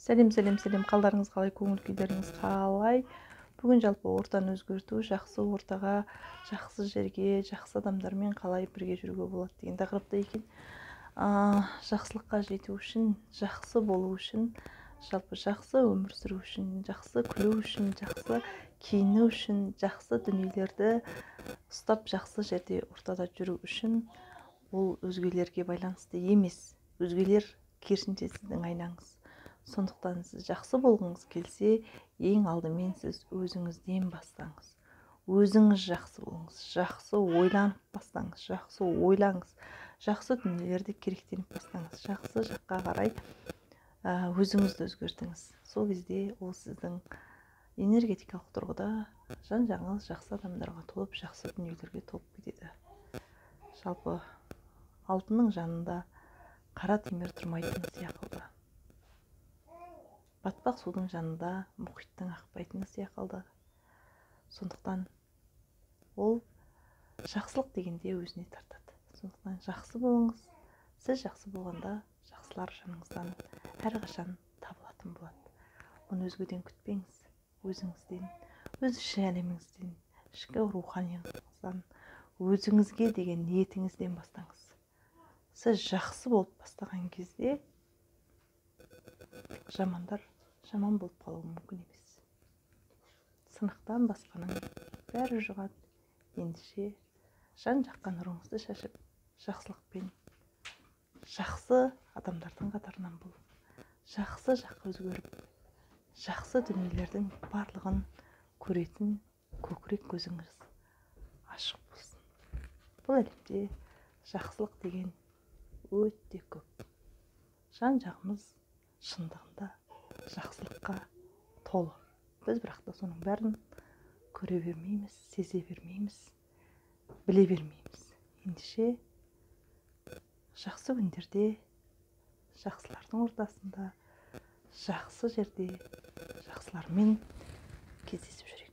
Сәлем, қалдарыңыз қалай, көңіл күйлеріңіз қалай? Бүгін жалпы ортаны өзгерту, жақсы ортаға, жақсы жерге, жақсы адамдармен қалай бірге жүруге болады деген тақырыпта екен. Жақсылыққа жету үшін, жақсы болу үшін, жалпы жақсы өмір сүру үшін, жақсы күлу үшін, жақсы киіну үшін, жақсы дүниелерді ұстап, жақсы жерде ортада жүру үшін ол өзгелерге байланысты емес. Өзгелер керісінше сіздің айнаңыз. Сондықтан сіз жақсы болғыңыз келсе, ең алдымен сіз өзіңізден бастаңыз. Өзіңіз жақсы болыңыз, жақсы ойланып бастаңыз, жақсы ойлаңыз, жақсы дүниелерді керектеніп бастаңыз, жақсы жаққа қарай өзіңізді өзгертіңіз. Сол кезде ол сіздің энергетикалық тұрғыда жан-жағыңыз жақсы адамдарға толып, жақсы дүниелерге толып кетеді. Жалпы алтынның жанында қара темір тұрмайтыны сияқты. Батпақ судың жанында мұхиттың ақпайтыны сияқты. Сондықтан ол жақсылық дегенде өзіне тартады. Сондықтан жақсы болыңыз. Сіз жақсы болғанда жақсылар жаныңыздан әрқашан табылатын болады. Оны өзгеден күтпеңіз. Өзіңізден, өз ішкі әлеміңізден, ішкі руханияңыздан, өзіңізге деген ниетіңізден бастаңыз. Сіз жақсы болып бастаған кезде жамандар жаман болып қалуы мүмкін емес. Сынақтан басқаның бәрі жұғады. Ендеше жан-жаққа нұрыңызды шашып, жақсылықпен жақсы адамдардың қатарынан болып, жақсы жаққа өзгеріп, жақсы дүниелердің барлығын көретін көкірек көзіңіз ашық болсын. Бұл әлемде жақсылық деген өте көп. Жан-жағымыз шындығында жақсылыққа толы. Біз бірақ соның бәрін көре бермейміз, сезе бермейміз, біле бермейміз. Ендеше жақсы күндерде, жақсылардың ортасында, жақсы жерде, жақсылармен кездесіп жүрейік.